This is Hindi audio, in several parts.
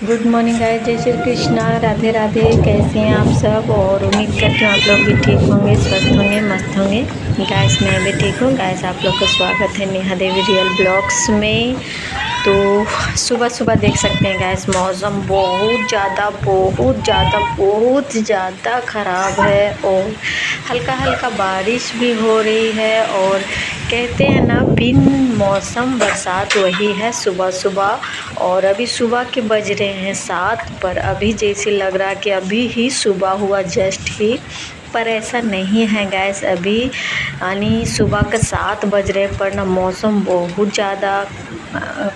गुड मॉर्निंग गाइस, जय श्री कृष्णा, राधे राधे। कैसे हैं आप सब? और उम्मीद करती हूँ आप लोग भी ठीक होंगे, स्वस्थ होंगे, मस्त होंगे। गाइस मैं भी ठीक हूँ। गाइस आप लोग का स्वागत है नेहा देवी रियल ब्लॉग्स में। तो सुबह सुबह देख सकते हैं गाइस, मौसम बहुत ज़्यादा ख़राब है और हल्का हल्का बारिश भी हो रही है। और कहते हैं ना, बिन मौसम बरसात वही है सुबह सुबह। और अभी सुबह के बज रहे हैं 7, पर अभी जैसे लग रहा कि अभी ही सुबह हुआ जस्ट ही, पर ऐसा नहीं है गैस। अभी यानी सुबह के 7 बज रहे पर ना मौसम बहुत ज़्यादा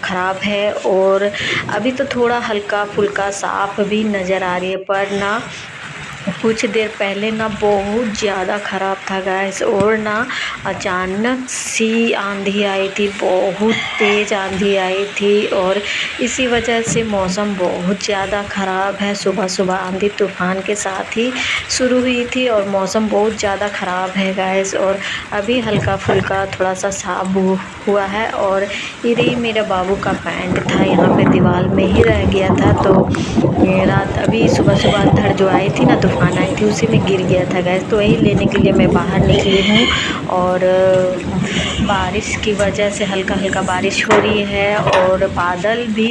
ख़राब है। और अभी तो थोड़ा हल्का फुल्का साफ़ भी नज़र आ रही है, पर ना कुछ देर पहले ना बहुत ज़्यादा ख़राब था गैस। और ना अचानक सी आंधी आई थी, बहुत तेज़ आंधी आई थी और इसी वजह से मौसम बहुत ज़्यादा ख़राब है। सुबह सुबह आंधी तूफ़ान के साथ ही शुरू हुई थी और मौसम बहुत ज़्यादा ख़राब है गैस। और अभी हल्का फुल्का थोड़ा सा साफ हुआ है। और इधर ही मेरे बाबू का पैंट था, यहाँ पे दीवार में ही रह गया था। तो रात अभी सुबह सुबह अंधड़ जो आई थी ना, तूफ़ान आई थी, उसी में गिर गया था गैस। तो वही लेने के लिए मैं बाहर निकली हूँ। और बारिश की वजह से हल्का हल्का बारिश हो रही है और बादल भी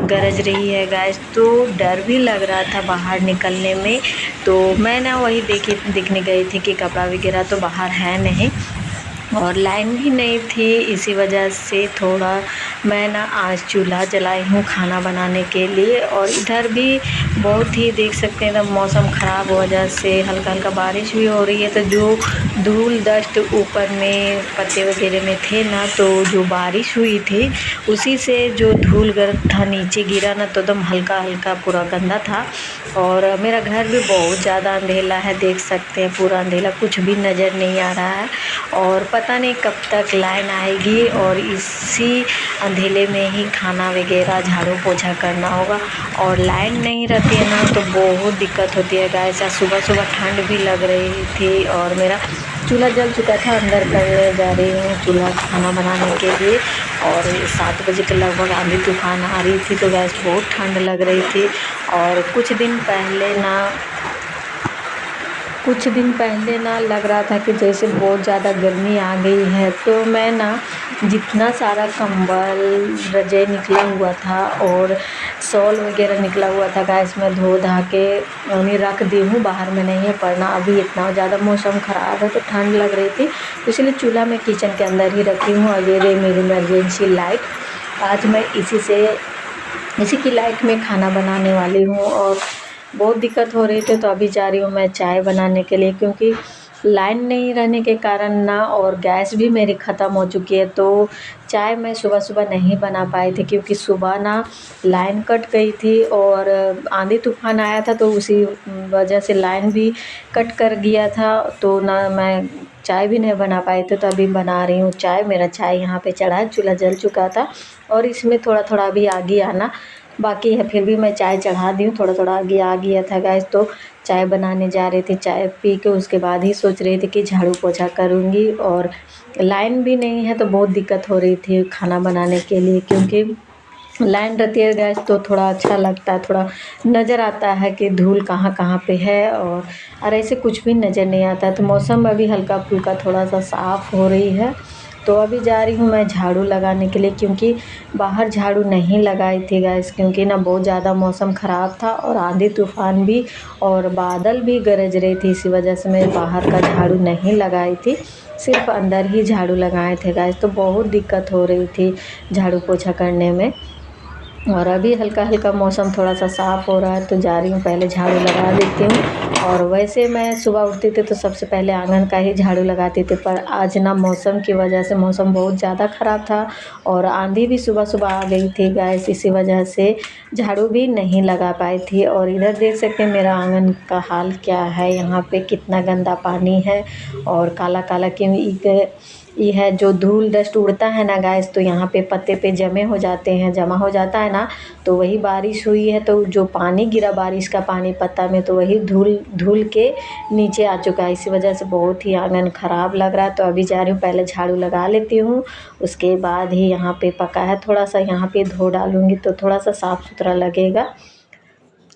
गरज रही है गैस। तो डर भी लग रहा था बाहर निकलने में। तो मैं ना वही देखने गई थी कि कपड़ा वगैरह तो बाहर है नहीं और लाइन भी नहीं थी। इसी वजह से थोड़ा मैं ना आज चूल्हा जलाई हूँ खाना बनाने के लिए। और इधर भी बहुत ही देख सकते हैं, तो मौसम ख़राब वजह से हल्का हल्का बारिश भी हो रही है। तो जो धूल डस्ट ऊपर में पत्ते वगैरह में थे ना, तो जो बारिश हुई थी उसी से जो धूल गर्द था नीचे गिरा ना, तो एकदम हल्का हल्का पूरा गंदा था। और मेरा घर भी बहुत ज़्यादा अंधेला है, देख सकते हैं पूरा अंधेला, कुछ भी नज़र नहीं आ रहा है। और पता नहीं कब तक लाइन आएगी और इसी अंधेले में ही खाना वगैरह झाड़ू पोछा करना होगा। और लाइन नहीं रहती है ना, तो बहुत दिक्कत होती है गाइस। सुबह सुबह ठंड भी लग रही थी और मेरा चूल्हा जल चुका था। अंदर करने जा रही हूँ चूल्हा खाना बनाने के लिए। और 7 बजे के लगभग आंधी तूफ़ान आ रही थी, तो गैस बहुत ठंड लग रही थी। और कुछ दिन पहले ना लग रहा था कि जैसे बहुत ज़्यादा गर्मी आ गई है। तो मैं ना जितना सारा कंबल रज़ाई निकला हुआ था और शॉल वगैरह निकला हुआ था गैस, मैं धो धा के उन्हें रख दी हूँ, बाहर में नहीं है। पर ना अभी इतना ज़्यादा मौसम ख़राब है तो ठंड लग रही थी, तो इसलिए चूल्हा मैं किचन के अंदर ही रखी हूँ। और ये रही मेरी इमरजेंसी लाइट, आज मैं इसी की लाइट में खाना बनाने वाली हूँ। और बहुत दिक्कत हो रही थी, तो अभी जा रही हूँ मैं चाय बनाने के लिए, क्योंकि लाइन नहीं रहने के कारण ना और गैस भी मेरी ख़त्म हो चुकी है। तो चाय मैं सुबह सुबह नहीं बना पाई थी, क्योंकि सुबह ना लाइन कट गई थी और आंधी तूफ़ान आया था, तो उसी वजह से लाइन भी कट कर गया था। तो ना मैं चाय भी नहीं बना पाई थी, तो अभी बना रही हूँ चाय। मेरा चाय यहाँ पे चढ़ा है, चूल्हा जल चुका था और इसमें थोड़ा थोड़ा अभी आगे आना बाकी है, फिर भी मैं चाय चढ़ा दी हूँ। थोड़ा थोड़ा आगे आ गया था गैस, तो चाय बनाने जा रही थी। चाय पी के उसके बाद ही सोच रही थी कि झाड़ू पोछा करूँगी। और लाइन भी नहीं है तो बहुत दिक्कत हो रही थी खाना बनाने के लिए, क्योंकि लाइन रहती है गैस तो थोड़ा अच्छा लगता है, थोड़ा नज़र आता है कि धूल कहाँ कहाँ पे है। और ऐसे कुछ भी नज़र नहीं आता। तो मौसम अभी हल्का फुल्का थोड़ा सा साफ़ हो रही है। तो अभी जा रही हूँ मैं झाड़ू लगाने के लिए, क्योंकि बाहर झाड़ू नहीं लगाई थी गैस, क्योंकि ना बहुत ज़्यादा मौसम ख़राब था और आंधी तूफ़ान भी और बादल भी गरज रही थी। इसी वजह से मैं बाहर का झाड़ू नहीं लगाई थी, सिर्फ अंदर ही झाड़ू लगाए थे गैस। तो बहुत दिक्कत हो रही थी झाड़ू पोछा करने में। और अभी हल्का हल्का मौसम थोड़ा सा साफ़ हो रहा है, तो जा रही हूँ पहले झाड़ू लगा देती हूँ। और वैसे मैं सुबह उठती थी तो सबसे पहले आंगन का ही झाड़ू लगाती थी, पर आज ना मौसम की वजह से मौसम बहुत ज़्यादा ख़राब था और आंधी भी सुबह सुबह आ गई थी गैस। इसी वजह से झाड़ू भी नहीं लगा पाई थी। और इधर देख सकते हैं मेरा आंगन का हाल क्या है, यहाँ पे कितना गंदा पानी है और काला काला, क्योंकि ये है जो धूल डस्ट उड़ता है ना गाइस, तो यहाँ पे पत्ते पे जमा हो जाता है ना, तो वही बारिश हुई है तो जो पानी गिरा बारिश का पानी पत्ता में, तो वही धूल धूल के नीचे आ चुका है। इसी वजह से बहुत ही आंगन ख़राब लग रहा है। तो अभी जा रही हूँ, पहले झाड़ू लगा लेती हूँ, उसके बाद ही यहाँ पे पका है थोड़ा सा, यहाँ पे धो डालूँगी तो थोड़ा सा साफ़ सुथरा लगेगा।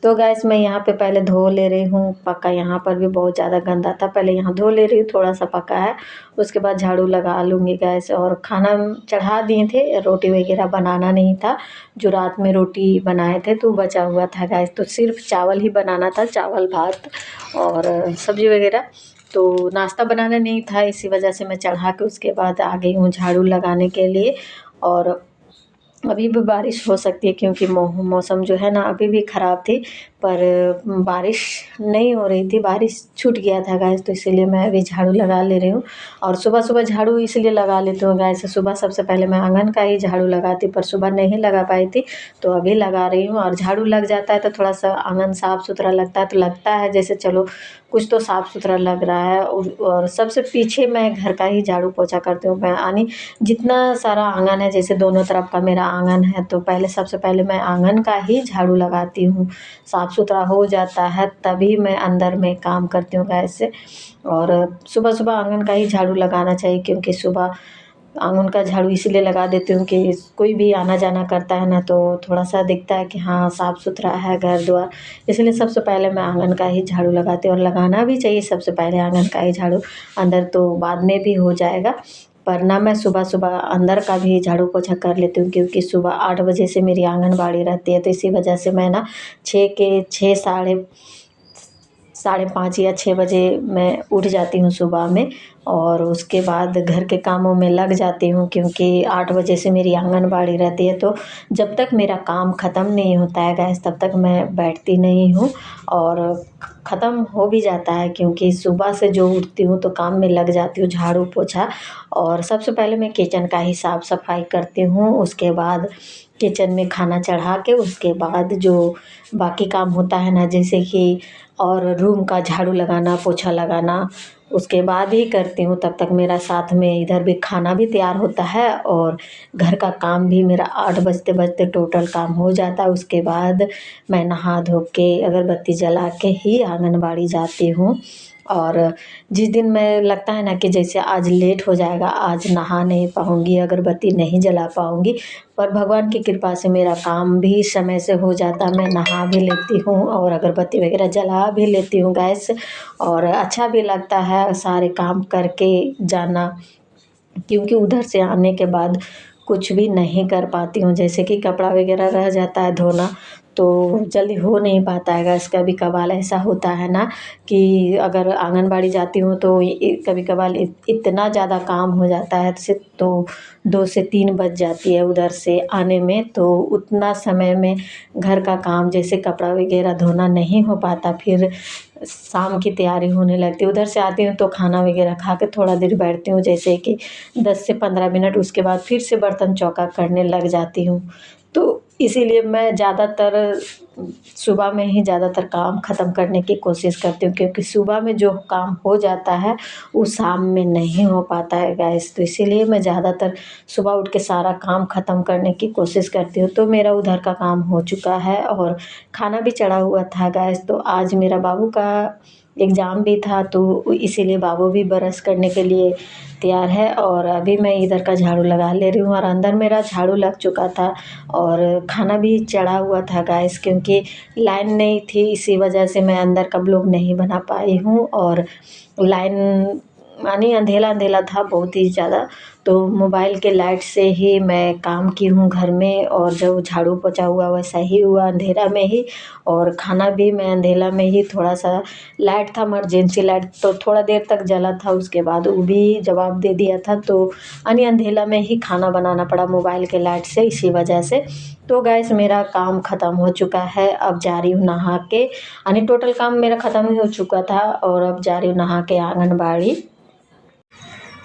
तो गैस मैं यहाँ पे पहले धो ले रही हूँ, पक्का यहाँ पर भी बहुत ज़्यादा गंदा था, पहले यहाँ धो ले रही हूँ, थोड़ा सा पका है, उसके बाद झाड़ू लगा लूँगी गैस। और खाना चढ़ा दिए थे, रोटी वगैरह बनाना नहीं था, जो रात में रोटी बनाए थे तो बचा हुआ था गैस, तो सिर्फ चावल ही बनाना था, चावल भात और सब्ज़ी वगैरह, तो नाश्ता बनाना नहीं था। इसी वजह से मैं चढ़ा के उसके बाद आ गई हूँ झाड़ू लगाने के लिए। और अभी भी बारिश हो सकती है क्योंकि मौसम जो है ना अभी भी ख़राब थी, पर बारिश नहीं हो रही थी, बारिश छूट गया था गैस, तो इसीलिए मैं अभी झाड़ू लगा ले रही हूँ। और सुबह सुबह झाड़ू इसलिए लगा लेती हूँ गैस, सुबह सबसे पहले मैं आंगन का ही झाड़ू लगाती, पर सुबह नहीं लगा पाई थी तो अभी लगा रही हूँ। और झाड़ू लग जाता है तो थोड़ा सा आंगन साफ़ सुथरा लगता है, तो लगता है जैसे चलो कुछ तो साफ़ सुथरा लग रहा है। और सबसे पीछे मैं घर का ही झाड़ू पोछा करती हूँ मैं, यानी जितना सारा आंगन है, जैसे दोनों तरफ का मेरा आंगन है, तो पहले सबसे पहले मैं आंगन का ही झाड़ू लगाती हूँ, साफ़ सुथरा हो जाता है तभी मैं अंदर में काम करती हूँ गैस से। और सुबह सुबह आंगन का ही झाड़ू लगाना चाहिए, क्योंकि सुबह आंगन का झाड़ू इसीलिए लगा देती हूँ कि कोई भी आना जाना करता है ना, तो थोड़ा सा दिखता है कि हाँ साफ़ सुथरा है घर द्वार, इसलिए सबसे पहले मैं आंगन का ही झाड़ू लगाती हूँ। और लगाना भी चाहिए सबसे पहले आंगन का ही झाड़ू, अंदर तो बाद में भी हो जाएगा, पर ना मैं सुबह सुबह अंदर का भी झाड़ू पोछा कर लेती हूँ, क्योंकि सुबह 8 बजे से मेरी आंगनबाड़ी रहती है, तो इसी वजह से मैं ना 6 साढ़े 5 या 6 बजे मैं उठ जाती हूँ सुबह में, और उसके बाद घर के कामों में लग जाती हूँ, क्योंकि 8 बजे से मेरी आंगनबाड़ी रहती है, तो जब तक मेरा काम ख़त्म नहीं होता है गैस तब तक मैं बैठती नहीं हूँ। और ख़त्म हो भी जाता है, क्योंकि सुबह से जो उठती हूँ तो काम में लग जाती हूँ, झाड़ू पोछा। और सबसे पहले मैं किचन का ही साफ़ सफाई करती हूँ, उसके बाद किचन में खाना चढ़ा के उसके बाद जो बाकी काम होता है ना, जैसे कि और रूम का झाड़ू लगाना पोछा लगाना, उसके बाद ही करती हूँ, तब तक मेरा साथ में इधर भी खाना भी तैयार होता है और घर का काम भी मेरा 8 बजते बजते टोटल काम हो जाता है। उसके बाद मैं नहा धो के अगरबत्ती जला के ही आंगनबाड़ी जाती हूँ। और जिस दिन मैं लगता है ना कि जैसे आज लेट हो जाएगा, आज नहा नहीं पाऊँगी, अगरबत्ती नहीं जला पाऊँगी, पर भगवान की कृपा से मेरा काम भी समय से हो जाता, मैं नहा भी लेती हूँ और अगरबत्ती वगैरह जला भी लेती हूँ गैस। और अच्छा भी लगता है सारे काम करके जाना, क्योंकि उधर से आने के बाद कुछ भी नहीं कर पाती हूँ, जैसे कि कपड़ा वगैरह रह जाता है धोना, तो जल्दी हो नहीं पाता है गैस। कभी कभार ऐसा होता है ना कि अगर आंगनबाड़ी जाती हूँ तो कभी कभार इतना ज़्यादा काम हो जाता है से, तो 2 से 3 बज जाती है उधर से आने में, तो उतना समय में घर का काम जैसे कपड़ा वगैरह धोना नहीं हो पाता, फिर शाम की तैयारी होने लगती है। उधर से आती हूँ तो खाना वगैरह खा के थोड़ा देर बैठती हूँ, जैसे कि 10 से 15 मिनट, उसके बाद फिर से बर्तन चौका करने लग जाती हूँ। तो इसीलिए मैं ज़्यादातर सुबह में ही ज़्यादातर काम ख़त्म करने की कोशिश करती हूँ, क्योंकि सुबह में जो काम हो जाता है वो शाम में नहीं हो पाता है गैस, तो इसीलिए मैं ज़्यादातर सुबह उठ के सारा काम ख़त्म करने की कोशिश करती हूँ। तो मेरा उधर का काम हो चुका है और खाना भी चढ़ा हुआ था गैस। तो आज मेरा बाबू का एग्ज़ाम भी था, तो इसीलिए बाबू भी ब्रश करने के लिए तैयार है। और अभी मैं इधर का झाड़ू लगा ले रही हूँ और अंदर मेरा झाड़ू लग चुका था और खाना भी चढ़ा हुआ था गैस, क्योंकि लाइन नहीं थी, इसी वजह से मैं अंदर का ब्लॉग नहीं बना पाई हूँ। और लाइन यानी अंधेरा अंधेरा था बहुत ही ज़्यादा, तो मोबाइल के लाइट से ही मैं काम की हूँ घर में, और जब झाड़ू पोछा हुआ वैसा ही हुआ अंधेरा में ही। और खाना भी मैं अंधेरा में ही, थोड़ा सा लाइट था इमरजेंसी लाइट, तो थोड़ा देर तक जला था, उसके बाद वो भी जवाब दे दिया था, तो यानी अंधेरा में ही खाना बनाना पड़ा मोबाइल के लाइट से, इसी वजह से। तो गैस मेरा काम ख़त्म हो चुका है, अब जा रही हूँ नहा के, यानी टोटल काम मेरा ख़त्म ही हो चुका था और अब जा रही हूँ नहा के आंगनबाड़ी।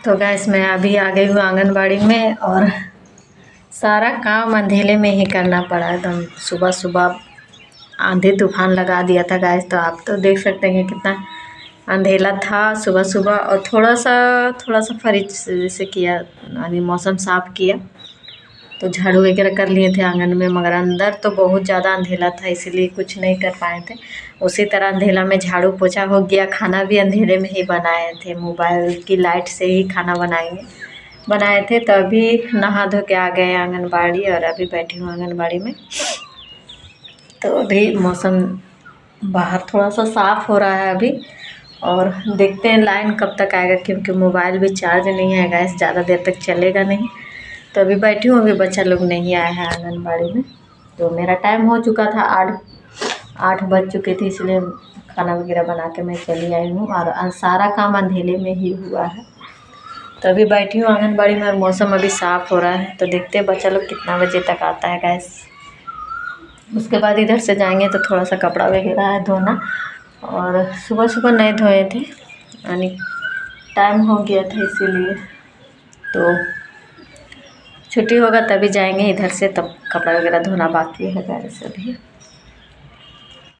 तो गैस मैं अभी आ गई हूँ आंगनबाड़ी में और सारा काम अंधेरे में ही करना पड़ा एकदम। सुबह सुबह आंधी तूफान लगा दिया था गैस, तो आप तो देख सकते हैं कितना अंधेला था सुबह सुबह, और थोड़ा सा फरिज जैसे किया, यानी मौसम साफ़ किया, तो झाड़ू वगैरह कर लिए थे आंगन में, मगर अंदर तो बहुत ज़्यादा अंधेला था, इसीलिए कुछ नहीं कर पाए थे। उसी तरह अंधेला में झाड़ू पोछा हो गया, खाना भी अंधेरे में ही बनाए थे, मोबाइल की लाइट से ही खाना बनाए थे। तो अभी नहा धो के आ गए आंगनबाड़ी, और अभी बैठी हूँ आंगनबाड़ी में। तो अभी मौसम बाहर थोड़ा सा साफ़ हो रहा है अभी, और देखते हैं लाइन कब तक आएगा, क्योंकि मोबाइल भी चार्ज नहीं है, गैस ज़्यादा देर तक चलेगा नहीं। तो अभी बैठी हूँ, अभी बच्चा लोग नहीं आया है आंगनबाड़ी में। तो मेरा टाइम हो चुका था, 8 बज चुके थे, इसलिए खाना वगैरह बना के मैं चली आई हूँ, और सारा काम अंधेले में ही हुआ है। तो अभी बैठी हूँ आंगनबाड़ी में, और मौसम अभी साफ़ हो रहा है, तो देखते हैं बच्चा लोग कितना बजे तक आता है गैस। उसके बाद इधर से जाएंगे तो थोड़ा सा कपड़ा वगैरह है धोना, और सुबह सुबह नहीं धोए थे, यानी टाइम हो गया था, इसीलिए। तो छुट्टी होगा तभी जाएंगे इधर से, तब कपड़ा वगैरह धोना बाकी है गैस अभी।